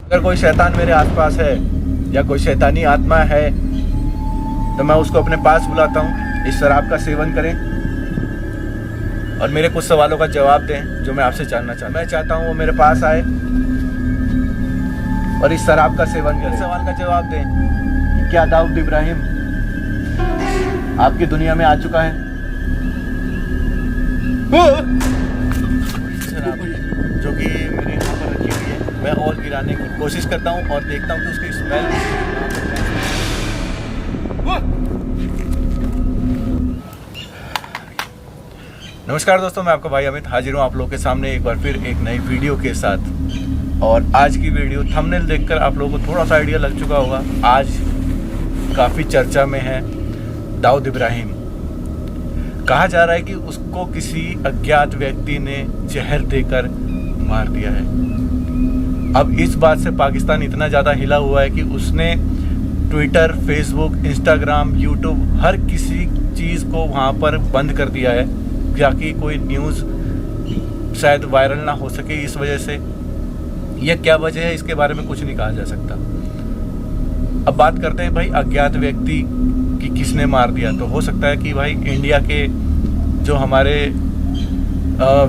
अगर कोई शैतान मेरे आसपास है या कोई शैतानी आत्मा है तो मैं उसको अपने पास बुलाता हूँ। इस शराब का सेवन करें और मेरे कुछ सवालों का जवाब दें जो मैं आपसे जानना चाहता हूँ। मैं चाहता हूँ वो मेरे पास आए और इस शराब का सेवन करें। सवाल का जवाब दें कि क्या दाऊद इब्राहिम आपकी दुनिया में आ चुका है? शराब जो कि मेरे यहाँ पर रखी हुई है, मैं और गिराने की कोशिश करता हूँ और देखता हूँ कि उसकी स्मेल। नमस्कार दोस्तों, मैं आपका भाई अमित हाजिर हूँ आप लोगों के सामने एक बार फिर एक नई वीडियो के साथ। और आज की वीडियो थंबनेल देखकर आप लोगों को थोड़ा सा आइडिया लग चुका होगा। आज काफ़ी चर्चा में है दाऊद इब्राहिम। कहा जा रहा है कि उसको किसी अज्ञात व्यक्ति ने जहर देकर मार दिया है। अब इस बात से पाकिस्तान इतना ज़्यादा हिला हुआ है कि उसने ट्विटर, फेसबुक, इंस्टाग्राम, यूट्यूब हर किसी चीज़ को वहाँ पर बंद कर दिया है ताकि कोई न्यूज़ शायद वायरल ना हो सके। इस वजह से यह क्या वजह है इसके बारे में कुछ नहीं कहा जा सकता। अब बात करते हैं भाई अज्ञात व्यक्ति कि किसने मार दिया। तो हो सकता है कि भाई इंडिया के जो हमारे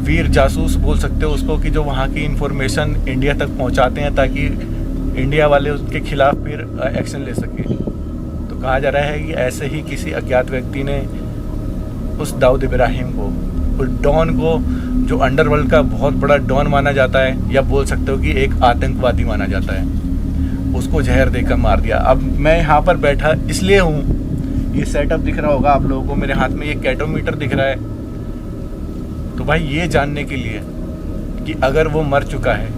वीर जासूस बोल सकते हो उसको, कि जो वहाँ की इंफॉर्मेशन इंडिया तक पहुँचाते हैं ताकि इंडिया वाले उसके खिलाफ फिर एक्शन ले सके। तो कहा जा रहा है कि ऐसे ही किसी अज्ञात व्यक्ति ने उस दाऊद इब्राहिम को, उस डॉन को, जो अंडरवर्ल्ड का बहुत बड़ा डॉन माना जाता है या बोल सकते हो कि एक आतंकवादी माना जाता है, उसको जहर देकर मार दिया। अब मैं यहाँ पर बैठा इसलिए हूँ, ये सेटअप दिख रहा होगा आप लोगों को, मेरे हाथ में ये कैटोमीटर दिख रहा है। तो भाई ये जानने के लिए कि अगर वो मर चुका है,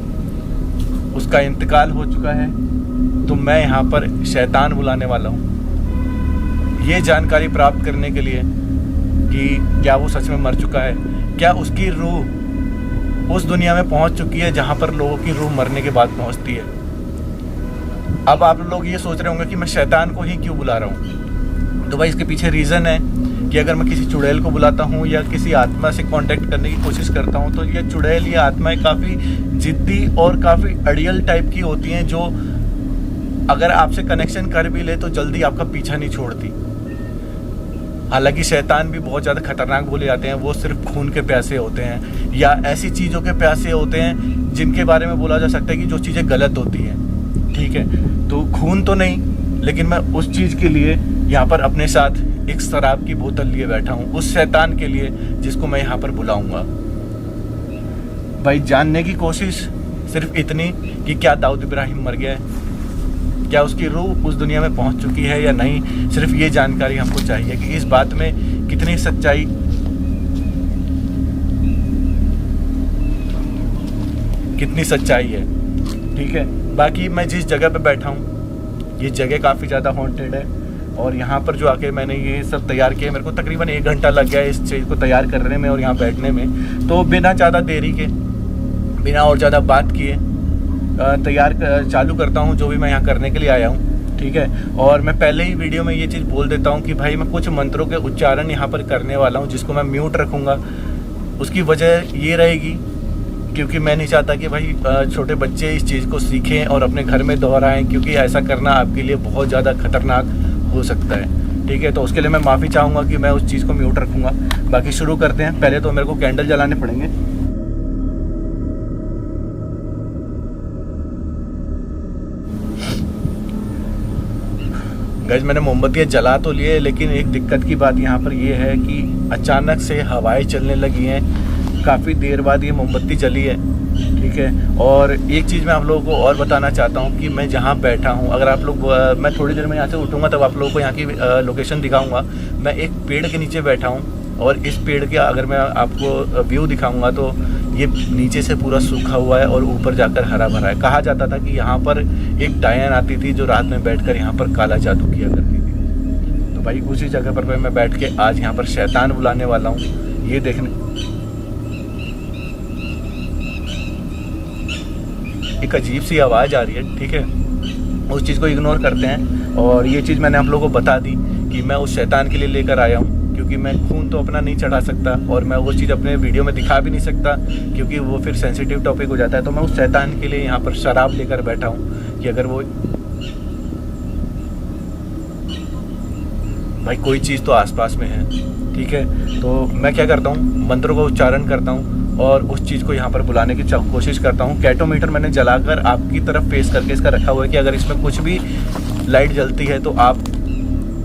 उसका इंतकाल हो चुका है, तो मैं यहाँ पर शैतान बुलाने वाला हूँ ये जानकारी प्राप्त करने के लिए कि क्या वो सच में मर चुका है, क्या उसकी रूह उस दुनिया में पहुँच चुकी है जहाँ पर लोगों की रूह मरने के बाद पहुँचती है। अब आप लोग ये सोच रहे होंगे कि मैं शैतान को ही क्यों बुला रहा हूँ। तो भाई इसके पीछे रीज़न है कि अगर मैं किसी चुड़ैल को बुलाता हूँ या किसी आत्मा से कांटेक्ट करने की कोशिश करता हूँ तो ये चुड़ैल, ये आत्माएं काफ़ी ज़िद्दी और काफ़ी अड़ियल टाइप की होती हैं, जो अगर आपसे कनेक्शन कर भी ले तो जल्दी आपका पीछा नहीं छोड़ती। हालांकि शैतान भी बहुत ज़्यादा खतरनाक बोले जाते हैं, वो सिर्फ खून के प्यासे होते हैं या ऐसी चीज़ों के प्यासे होते हैं जिनके बारे में बोला जा सकता है कि जो चीज़ें गलत होती हैं। ठीक है, तो खून तो नहीं, लेकिन मैं उस चीज़ के लिए यहाँ पर अपने साथ एक शराब की बोतल लिए बैठा हूँ, उस शैतान के लिए जिसको मैं यहाँ पर बुलाऊंगा। भाई जानने की कोशिश सिर्फ इतनी कि क्या दाऊद इब्राहिम मर गया है, क्या उसकी रूह उस दुनिया में पहुँच चुकी है या नहीं। सिर्फ ये जानकारी हमको चाहिए कि इस बात में कितनी सच्चाई है। ठीक है, बाकी मैं जिस जगह पे बैठा हूँ ये जगह काफ़ी ज़्यादा हॉन्टेड है और यहाँ पर जो आके मैंने ये सब तैयार किया, मेरे को तकरीबन 1 घंटा लग गया इस चीज़ को तैयार करने में और यहाँ बैठने में। तो बिना ज़्यादा देरी के, बिना और ज़्यादा बात किए तैयार चालू करता हूँ जो भी मैं यहाँ करने के लिए आया हूँ। ठीक है, और मैं पहले ही वीडियो में ये चीज़ बोल देता हूँ कि भाई मैं कुछ मंत्रों के उच्चारण यहाँ पर करने वाला हूँ जिसको मैं म्यूट रखूँगा। उसकी वजह ये रहेगी क्योंकि मैं नहीं चाहता कि भाई छोटे बच्चे इस चीज़ को सीखें और अपने घर में दोहराएं, क्योंकि ऐसा करना आपके लिए बहुत ज़्यादा खतरनाक हो सकता है। ठीक है, तो उसके लिए मैं माफ़ी चाहूँगा कि मैं उस चीज़ को म्यूट रखूँगा। बाकी शुरू करते हैं। पहले तो मेरे को कैंडल जलाने पड़ेंगे। गाइस मैंने मोमबत्तियाँ जला तो लिए, लेकिन एक दिक्कत की बात यहाँ पर ये है कि अचानक से हवाएं चलने लगी हैं। काफ़ी देर बाद ये मोमबत्ती जली है। ठीक है, और एक चीज़ मैं आप लोगों को और बताना चाहता हूँ कि मैं जहाँ बैठा हूँ, अगर आप लोग, मैं थोड़ी देर में यहाँ से उठूँगा तब आप लोगों को यहाँ की लोकेशन दिखाऊँगा। मैं एक पेड़ के नीचे बैठा हूँ और इस पेड़ के अगर मैं आपको व्यू दिखाऊँगा तो ये नीचे से पूरा सूखा हुआ है और ऊपर जाकर हरा भरा है। कहा जाता था कि यहाँ पर एक डायन आती थी जो रात में बैठकर यहाँ पर काला जादू किया करती थी। तो भाई उसी जगह पर मैं बैठ के आज यहाँ पर शैतान बुलाने वाला हूँ। ये देखने एक अजीब सी आवाज़ आ रही है। ठीक है, उस चीज़ को इग्नोर करते हैं और ये चीज़ मैंने आप लोगों को बता दी कि मैं उस शैतान के लिए लेकर आया हूँ क्योंकि मैं खून तो अपना नहीं चढ़ा सकता और मैं वो चीज़ अपने वीडियो में दिखा भी नहीं सकता, क्योंकि वो फिर सेंसिटिव टॉपिक हो जाता है। तो मैं उस शैतान के लिए यहाँ पर शराब लेकर बैठा हूँ कि अगर वो भाई कोई चीज़ तो आसपास में है, ठीक है। तो मैं क्या करता हूँ, मंत्रों का उच्चारण करता हूँ और उस चीज़ को यहाँ पर बुलाने की कोशिश करता हूँ। कैटोमीटर मैंने जलाकर आपकी तरफ फेस करके इसका रखा हुआ है कि अगर इसमें कुछ भी लाइट जलती है तो आप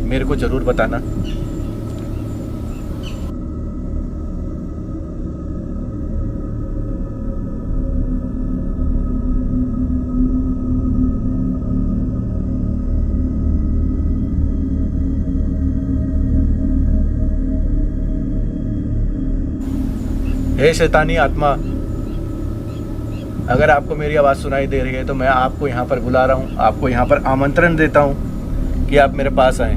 मेरे को ज़रूर बताना। हे शैतानी आत्मा, अगर आपको मेरी आवाज़ सुनाई दे रही है तो मैं आपको यहाँ पर बुला रहा हूँ, आपको यहाँ पर आमंत्रण देता हूँ कि आप मेरे पास आएं।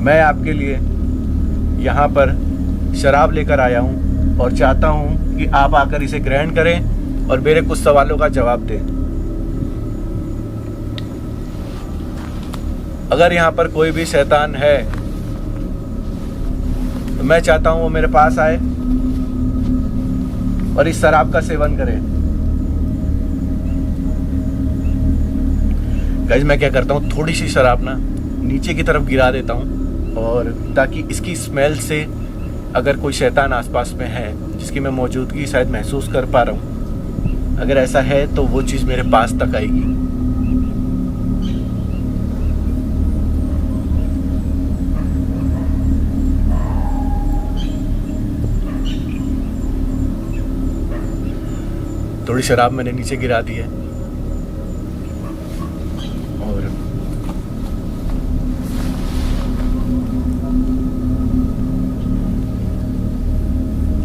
मैं आपके लिए यहाँ पर शराब लेकर आया हूँ और चाहता हूँ कि आप आकर इसे ग्रहण करें और मेरे कुछ सवालों का जवाब दें। अगर यहाँ पर कोई भी शैतान है तो मैं चाहता हूँ वो मेरे पास आए और इस शराब का सेवन करे। गाइस मैं क्या करता हूँ, थोड़ी सी शराब ना नीचे की तरफ गिरा देता हूँ, और ताकि इसकी स्मेल से अगर कोई शैतान आसपास में है जिसकी मैं मौजूदगी शायद महसूस कर पा रहा हूँ, अगर ऐसा है तो वो चीज़ मेरे पास तक आएगी। थोड़ी शराब मैंने नीचे गिरा दी है और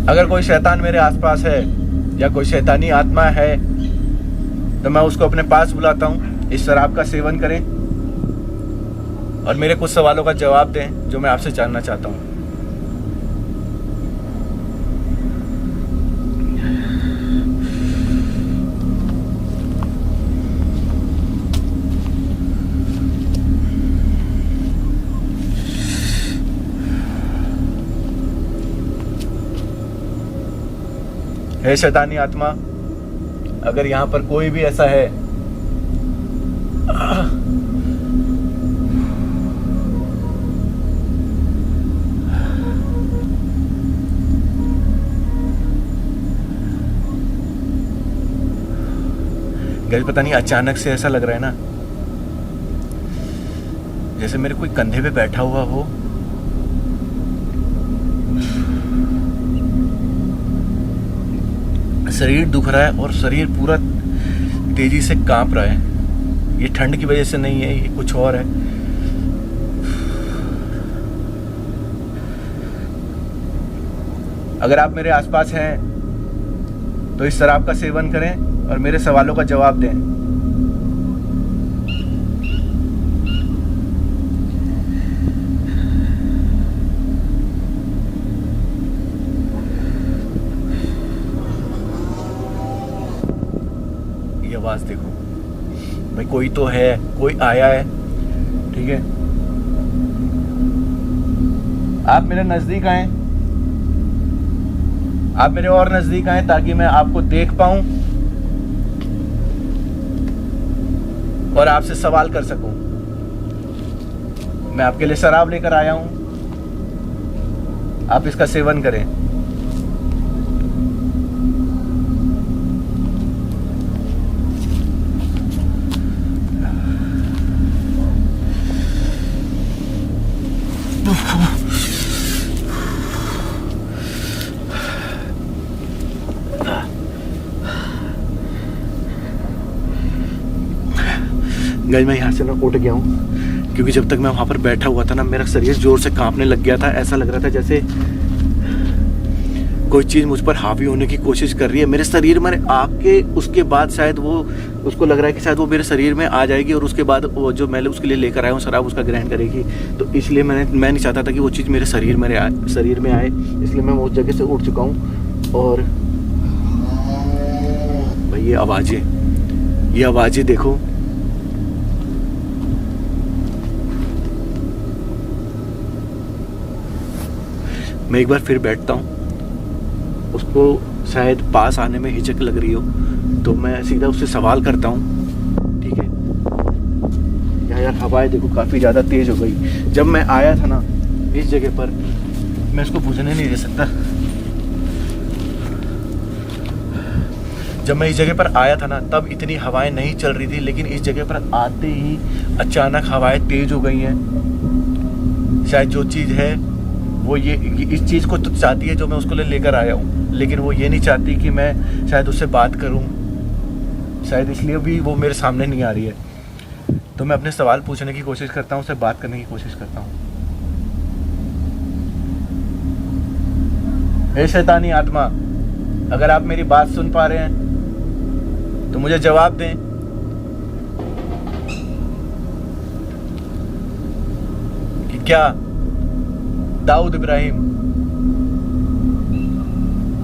अगर कोई शैतान मेरे आसपास है या कोई शैतानी आत्मा है तो मैं उसको अपने पास बुलाता हूँ, इस शराब का सेवन करें और मेरे कुछ सवालों का जवाब दें जो मैं आपसे जानना चाहता हूँ। हे शैतानी आत्मा, अगर यहाँ पर कोई भी ऐसा है गाइस, पता नहीं अचानक से ऐसा लग रहा है ना जैसे मेरे कोई कंधे पे बैठा हुआ हो शरीर दुख रहा है और शरीर पूरा तेजी से कांप रहा है। ये ठंड की वजह से नहीं है, ये कुछ और है। अगर आप मेरे आसपास हैं तो इस शराब का सेवन करें और मेरे सवालों का जवाब दें। आवाज देखो भाई, कोई तो है, कोई आया है, ठीक है। आप मेरे नजदीक आए, आप मेरे और नजदीक आए ताकि मैं आपको देख पाऊं और आपसे सवाल कर सकूं। मैं आपके लिए शराब लेकर आया हूं, आप इसका सेवन करें। गाइस मैं यहाँ से ना उठ गया हूँ, क्योंकि जब तक मैं वहाँ पर बैठा हुआ था ना मेरा शरीर जोर से कांपने लग गया था। ऐसा लग रहा था जैसे कोई चीज़ मुझ पर हावी होने की कोशिश कर रही है मेरे शरीर में आके। उसके बाद शायद वो उसको लग रहा है कि शायद वो मेरे शरीर में आ जाएगी और उसके बाद वो जो मैं उसके लिए लेकर आया हूँ शराब उसका ग्रहण करेगी। तो इसलिए मैं नहीं चाहता था कि वो चीज़ मेरे शरीर में आए, इसलिए मैं उस जगह से उठ चुका हूँ। और भाई ये आवाज़ें देखो, मैं एक बार फिर बैठता हूँ। उसको शायद पास आने में हिचक लग रही हो तो मैं सीधा उससे सवाल करता हूँ, ठीक है? यार हवाएं देखो काफ़ी ज़्यादा तेज़ हो गई। जब मैं आया था ना इस जगह पर, मैं इसको बुझने नहीं दे सकता। जब मैं इस जगह पर आया था ना तब इतनी हवाएं नहीं चल रही थी, लेकिन इस जगह पर आते ही अचानक हवाएं तेज़ हो गई हैं। शायद जो चीज़ है वो ये इस चीज़ को तो चाहती है जो मैं उसको लेकर आया हूँ, लेकिन वो ये नहीं चाहती कि मैं शायद उससे बात करूँ। शायद इसलिए भी वो मेरे सामने नहीं आ रही है। तो मैं अपने सवाल पूछने की कोशिश करता हूँ, उससे बात करने की कोशिश करता हूँ। हे शैतानी आत्मा, अगर आप मेरी बात सुन पा रहे हैं तो मुझे जवाब दें। कि क्या दाऊद इब्राहिम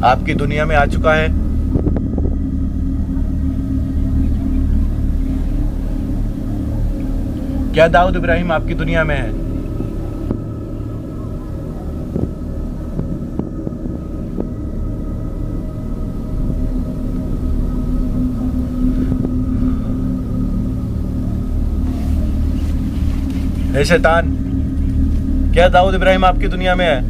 आपकी दुनिया में आ चुका है? क्या दाऊद इब्राहिम आपकी दुनिया में है? हे शैतान, क्या दाऊद इब्राहिम आपकी दुनिया में है?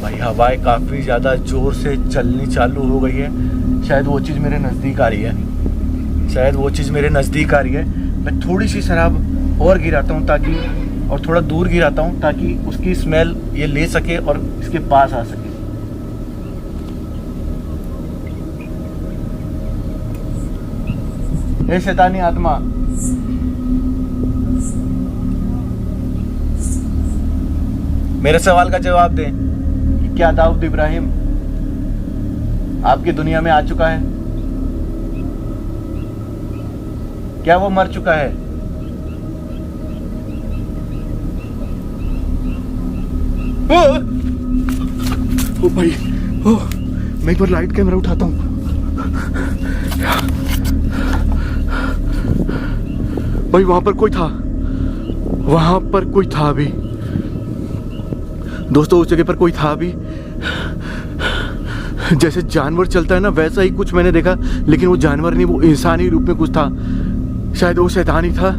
भाई हवाएं काफ़ी ज़्यादा ज़ोर से चलनी चालू हो गई है। शायद वो चीज़ मेरे नज़दीक आ रही है। शायद वो चीज़ मेरे नज़दीक आ रही है। मैं थोड़ी सी शराब और गिराता हूँ ताकि, और थोड़ा दूर गिराता हूँ ताकि उसकी स्मेल ये ले सके और इसके पास आ सके। हे शैतानी आत्मा, मेरे सवाल का जवाब दें कि क्या दाऊद इब्राहिम आपकी दुनिया में आ चुका है? क्या वो मर चुका है? ओ भाई, ओ मैं एक बार लाइट कैमरा उठाता हूँ। भाई वहां पर कोई था, वहां पर कोई था अभी दोस्तों, उस जगह पर कोई था अभी। जैसे जानवर चलता है ना वैसा ही कुछ मैंने देखा, लेकिन वो जानवर नहीं, वो इंसानी रूप में कुछ था। शायद वो शैतान ही था।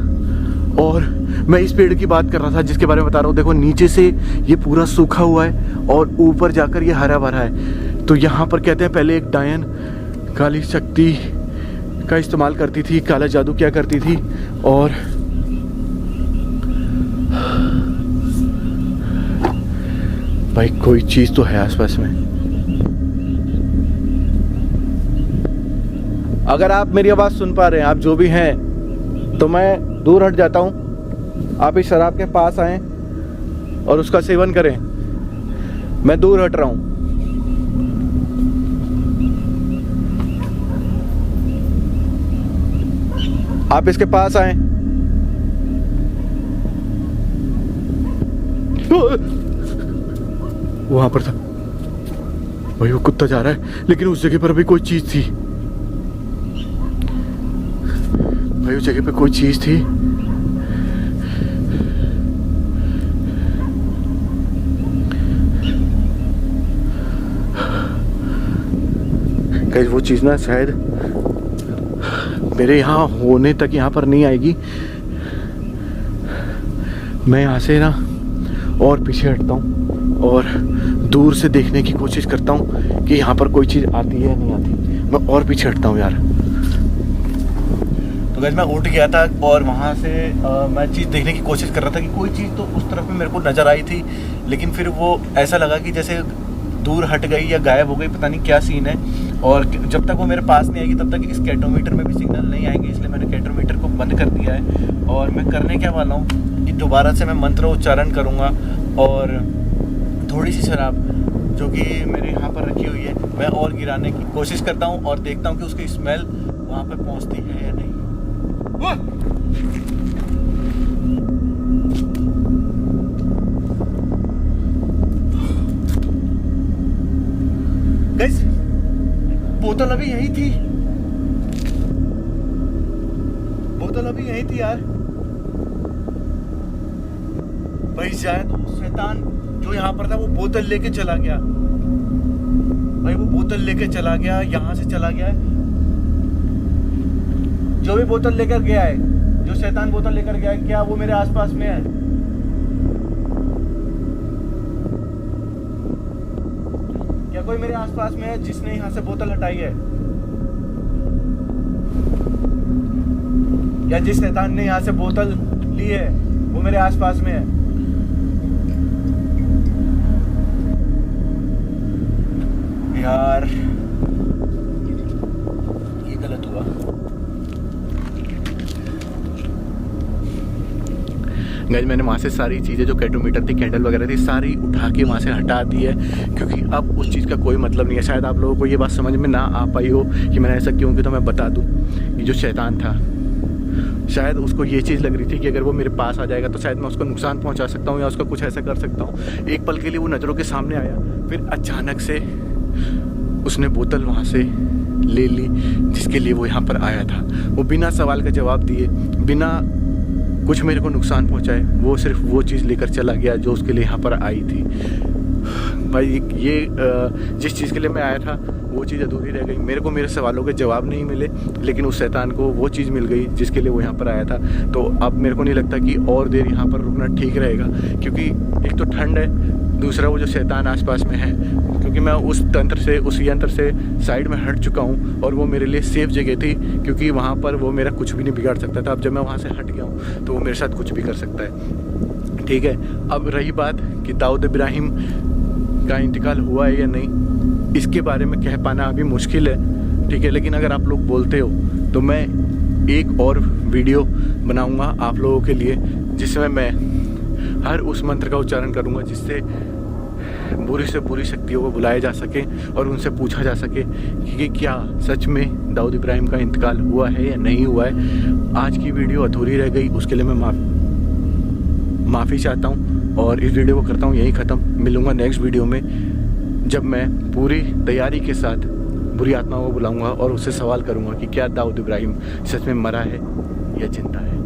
और मैं इस पेड़ की बात कर रहा था जिसके बारे में बता रहा हूँ। देखो नीचे से ये पूरा सूखा हुआ है और ऊपर जाकर ये हरा भरा है। तो यहाँ पर कहते हैं पहले एक डायन काली शक्ति का इस्तेमाल करती थी, काला जादू क्या करती थी। और भाई कोई चीज़ तो है आसपास में। अगर आप मेरी आवाज़ सुन पा रहे हैं, आप जो भी हैं, तो मैं दूर हट जाता हूँ। आप इस शराब के पास आएं और उसका सेवन करें। मैं दूर हट रहा हूँ। आप इसके पास आएं। वहां पर था भाई, वो कुत्ता जा रहा है, लेकिन उस जगह पर भी कोई चीज थी। भाई उस जगह पे कोई चीज थी। गाइस वो चीज ना शायद मेरे यहाँ होने तक यहाँ पर नहीं आएगी। मैं यहाँ से ना और पीछे हटता हूँ और दूर से देखने की कोशिश करता हूँ कि यहाँ पर कोई चीज़ आती है या नहीं आती। मैं और पीछे हटता हूँ यार। तो गाइस मैं उठ गया था और वहाँ से मैं चीज़ देखने की कोशिश कर रहा था कि कोई चीज़ तो उस तरफ में मेरे को नज़र आई थी, लेकिन फिर वो ऐसा लगा कि जैसे दूर हट गई या गायब हो गई, पता नहीं क्या सीन है। और जब तक वो मेरे पास नहीं आएगी तब तक इस कैटोमीटर में भी सिग्नल नहीं आएंगे, इसलिए मैंने कैटोमीटर को बंद कर दिया है। और मैं करने क्या वाला हूँ कि दोबारा से मैं मंत्र उच्चारण करूँगा और थोड़ी सी शराब जो कि मेरे यहाँ पर रखी हुई है मैं और गिराने की कोशिश करता हूँ और देखता हूँ कि उसकी स्मेल वहाँ पर पहुँचती है या नहीं। गाइस बोतल अभी यही थी। यही थी यार भाई। शायद वो शैतान जो यहाँ पर था वो बोतल लेके चला गया भाई, वो बोतल लेके चला गया, यहाँ से चला गया है। जो भी बोतल लेकर गया है, जो शैतान बोतल लेकर गया है, क्या वो मेरे आसपास में है? क्या कोई मेरे आसपास में है जिसने यहाँ से बोतल हटाई है? क्या जिस शैतान ने यहाँ से बोतल ली है वो मेरे आसपास में है? यार ये गलत हुआ। गाइस मैंने वहाँ से सारी चीज़ें जो कैटोमीटर थी, कैंडल वगैरह थी, सारी उठा के वहाँ से हटा दी है, क्योंकि अब उस चीज़ का कोई मतलब नहीं है। शायद आप लोगों को ये बात समझ में ना आ पाई हो कि मैंने ऐसा क्यों किया, तो मैं बता दूँ कि जो शैतान था, शायद उसको ये चीज़ लग रही थी कि अगर वो मेरे पास आ जाएगा तो शायद मैं उसको नुकसान पहुँचा सकता हूँ या उसका कुछ ऐसा कर सकता हूँ। एक पल के लिए वो नज़रों के सामने आया, फिर अचानक से उसने बोतल वहाँ से ले ली जिसके लिए वो यहाँ पर आया था। वो बिना सवाल का जवाब दिए, बिना कुछ मेरे को नुकसान पहुँचाए, वो सिर्फ वो चीज़ लेकर चला गया जो उसके लिए यहाँ पर आई थी। भाई ये जिस चीज़ के लिए मैं आया था वो चीज़ अधूरी रह गई। मेरे को मेरे सवालों के जवाब नहीं मिले, लेकिन उस शैतान को वो चीज़ मिल गई जिसके लिए वो यहाँ पर आया था। तो अब मेरे को नहीं लगता कि और देर यहाँ पर रुकना ठीक रहेगा, क्योंकि एक तो ठंड है, दूसरा वो जो शैतान आसपास में है, क्योंकि मैं उस यंत्र से साइड में हट चुका हूँ और वो मेरे लिए सेफ जगह थी, क्योंकि वहाँ पर वो मेरा कुछ भी नहीं बिगाड़ सकता था। अब जब मैं वहाँ से हट गया हूँ तो वो मेरे साथ कुछ भी कर सकता है। ठीक है, अब रही बात कि दाऊद इब्राहिम का इंतकाल हुआ है या नहीं, इसके बारे में कह पाना अभी मुश्किल है। ठीक है, लेकिन अगर आप लोग बोलते हो तो मैं एक और वीडियो बनाऊंगा आप लोगों के लिए, जिसमें मैं हर उस मंत्र का उच्चारण करूंगा जिससे बुरी से बुरी शक्तियों को बुलाया जा सके और उनसे पूछा जा सके कि क्या सच में दाऊद इब्राहिम का इंतकाल हुआ है या नहीं हुआ है। आज की वीडियो अधूरी रह गई, उसके लिए मैं माफ़ी चाहता हूँ और इस वीडियो को करता हूँ यहीं ख़त्म। मिलूँगा नेक्स्ट वीडियो में, जब मैं पूरी तैयारी के साथ बुरी आत्मा को बुलाऊँगा और उससे सवाल करूँगा कि क्या दाऊद इब्राहिम सच में मरा है या जिंदा है।